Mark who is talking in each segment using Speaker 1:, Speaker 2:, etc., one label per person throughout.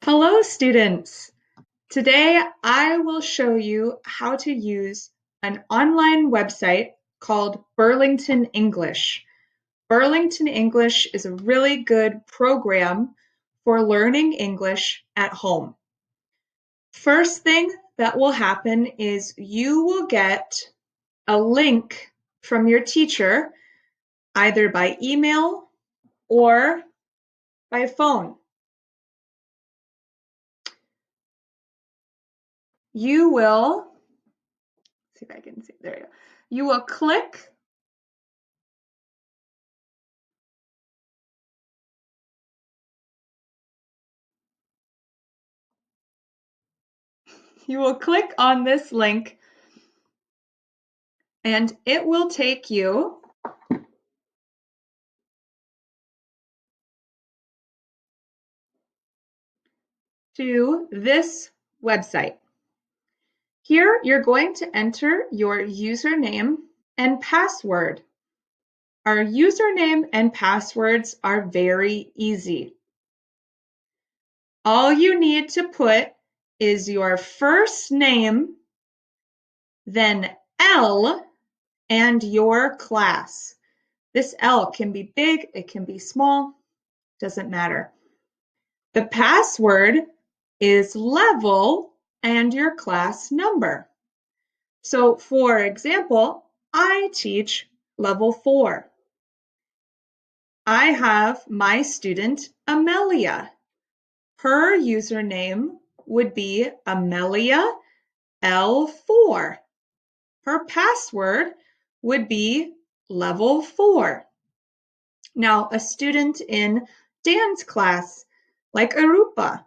Speaker 1: Hello, students! Today I will show you how to use an online website called Burlington English. Burlington English is a really good program for learning English at home. First thing that will happen is you will get a link from your teacher, either by email or by phone. You will, see if I can see, there you go. You will click on this link and it will take you to this website. Here, you're going to enter your username and password. Our username and passwords are very easy. All you need to put is your first name, then L, and your class. This L can be big, it can be small, doesn't matter. The password is level and your class number. So for example, I teach level 4. I have my student Amelia. Her username would be Amelia L4. Her password would be level 4. Now, a student in dance class, like Arupa.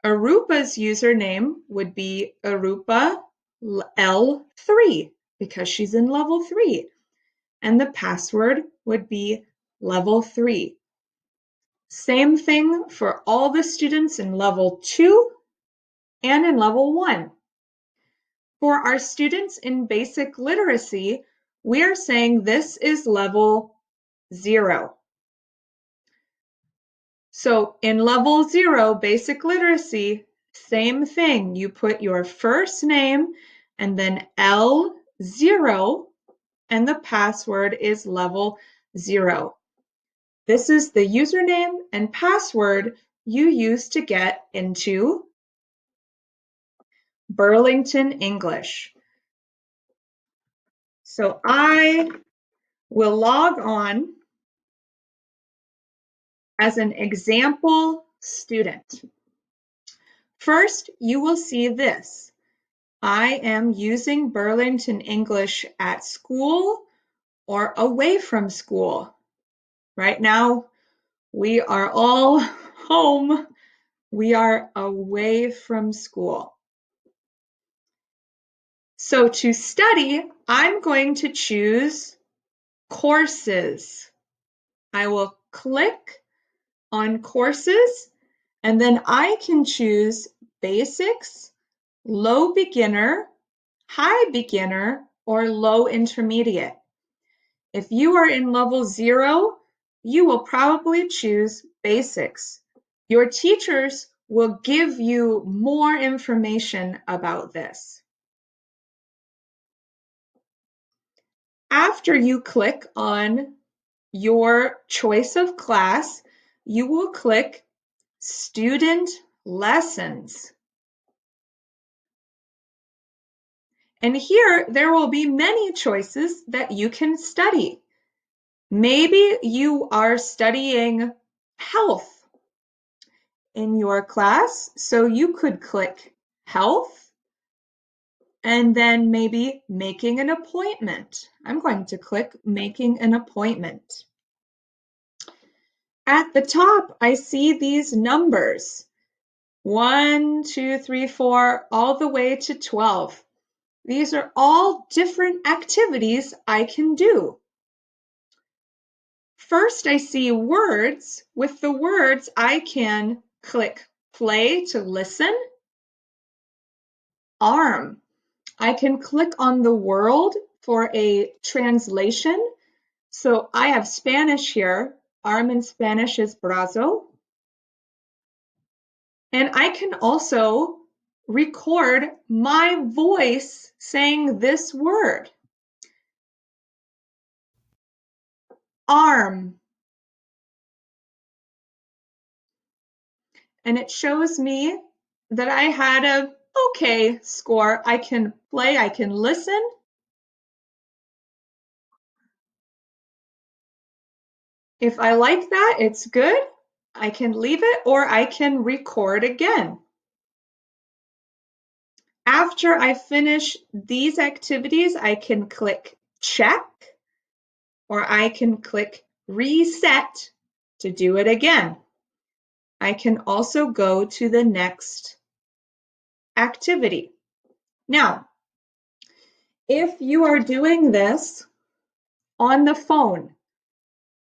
Speaker 1: Arupa's username would be Arupa L3 because she's in level 3. And the password would be level 3. Same thing for all the students in level 2 and in level 1. For our students in basic literacy, we are saying this is level 0. So in level 0, basic literacy, same thing. You put your first name and then L0, and the password is level 0. This is the username and password you use to get into Burlington English. So I will log on as an example student. First, you will see this. I am using Burlington English at school or away from school. Right now, we are all home. We are away from school. So to study, I'm going to choose courses. I will click on courses, and then I can choose basics, low beginner, high beginner, or low intermediate. If you are in level 0, you will probably choose basics. Your teachers will give you more information about this. After you click on your choice of class, you will click Student Lessons. And here, there will be many choices that you can study. Maybe you are studying health in your class, so you could click Health, and then maybe making an appointment. I'm going to click making an appointment. At the top, I see these numbers, 1, 2, 3, 4, all the way to 12. These are all different activities I can do. First, I see words. With the words, I can click play to listen, arm. I can click on the world for a translation. So I have Spanish here. Arm in Spanish is brazo. And I can also record my voice saying this word. Arm. And it shows me that I had a okay score. I can play, I can listen. If I like that, it's good. I can leave it or I can record again. After I finish these activities, I can click check or I can click reset to do it again. I can also go to the next activity. Now, if you are doing this on the phone,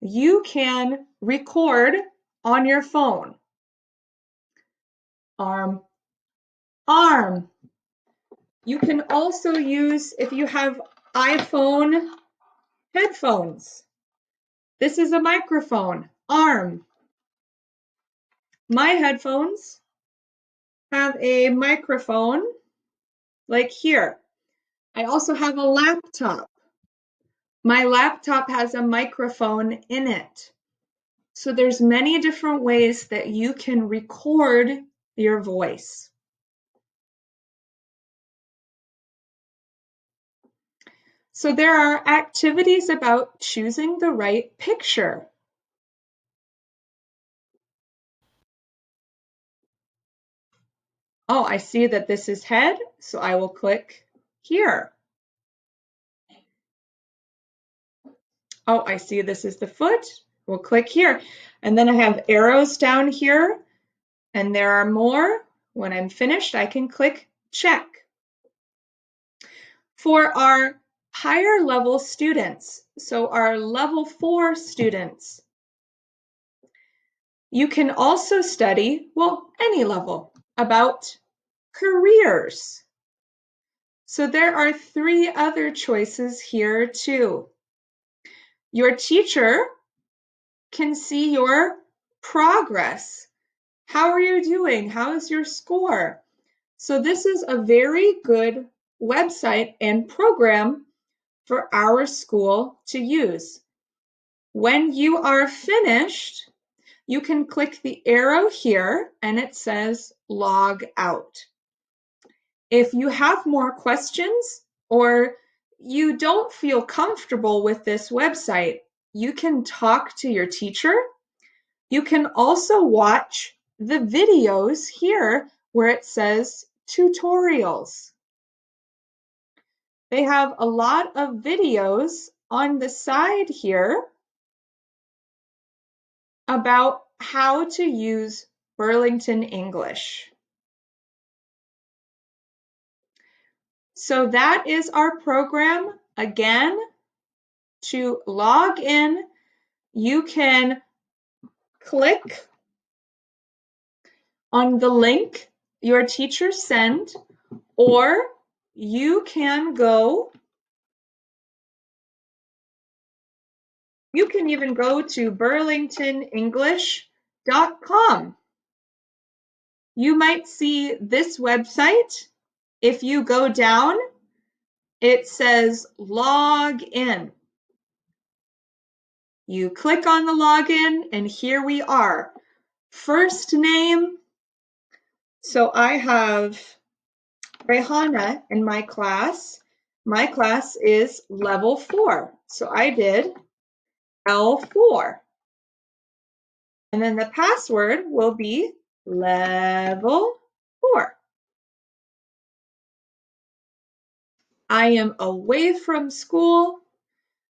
Speaker 1: you can record on your phone. Arm, arm. You can also use, if you have iPhone headphones, this is a microphone, arm. My headphones have a microphone like here. I also have a laptop. My laptop has a microphone in it. So there's many different ways that you can record your voice. So there are activities about choosing the right picture. Oh, I see that this is head, so I will click here. Oh, I see this is the foot. We'll click here. And then I have arrows down here, and there are more. When I'm finished, I can click check. For our higher level students, so our level 4 students, you can also study, well, any level, about careers. So there are 3 other choices here too. Your teacher can see your progress. How are you doing? How is your score? So this is a very good website and program for our school to use. When you are finished, you can click the arrow here and it says log out. If you have more questions or you don't feel comfortable with this website, you can talk to your teacher. You can also watch the videos here where it says tutorials. They have a lot of videos on the side here about how to use Burlington English. So that is our program. Again, to log in, you can click on the link your teacher sent, or you can even go to burlingtonenglish.com. You might see this website. If you go down, it says log in. You click on the login and here we are. First name. So I have Rehana in my class. My class is level 4. So I did L4. And then the password will be level 4. I am away from school.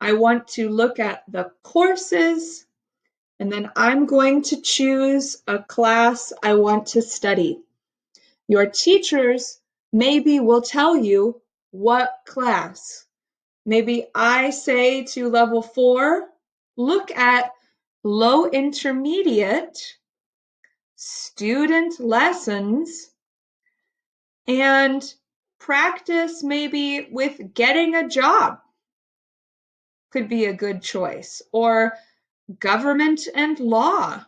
Speaker 1: I want to look at the courses, and then I'm going to choose a class I want to study. Your teachers maybe will tell you what class. Maybe I say to level 4, look at low intermediate student lessons and practice maybe with getting a job. Could be a good choice, or government and law.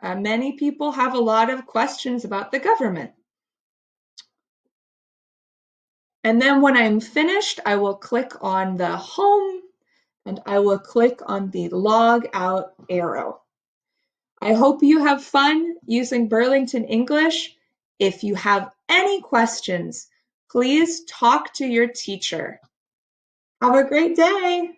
Speaker 1: Many people have a lot of questions about the government. And then when I'm finished, I will click on the home and I will click on the log out arrow. I hope you have fun using Burlington English. If you have any questions, please talk to your teacher. Have a great day.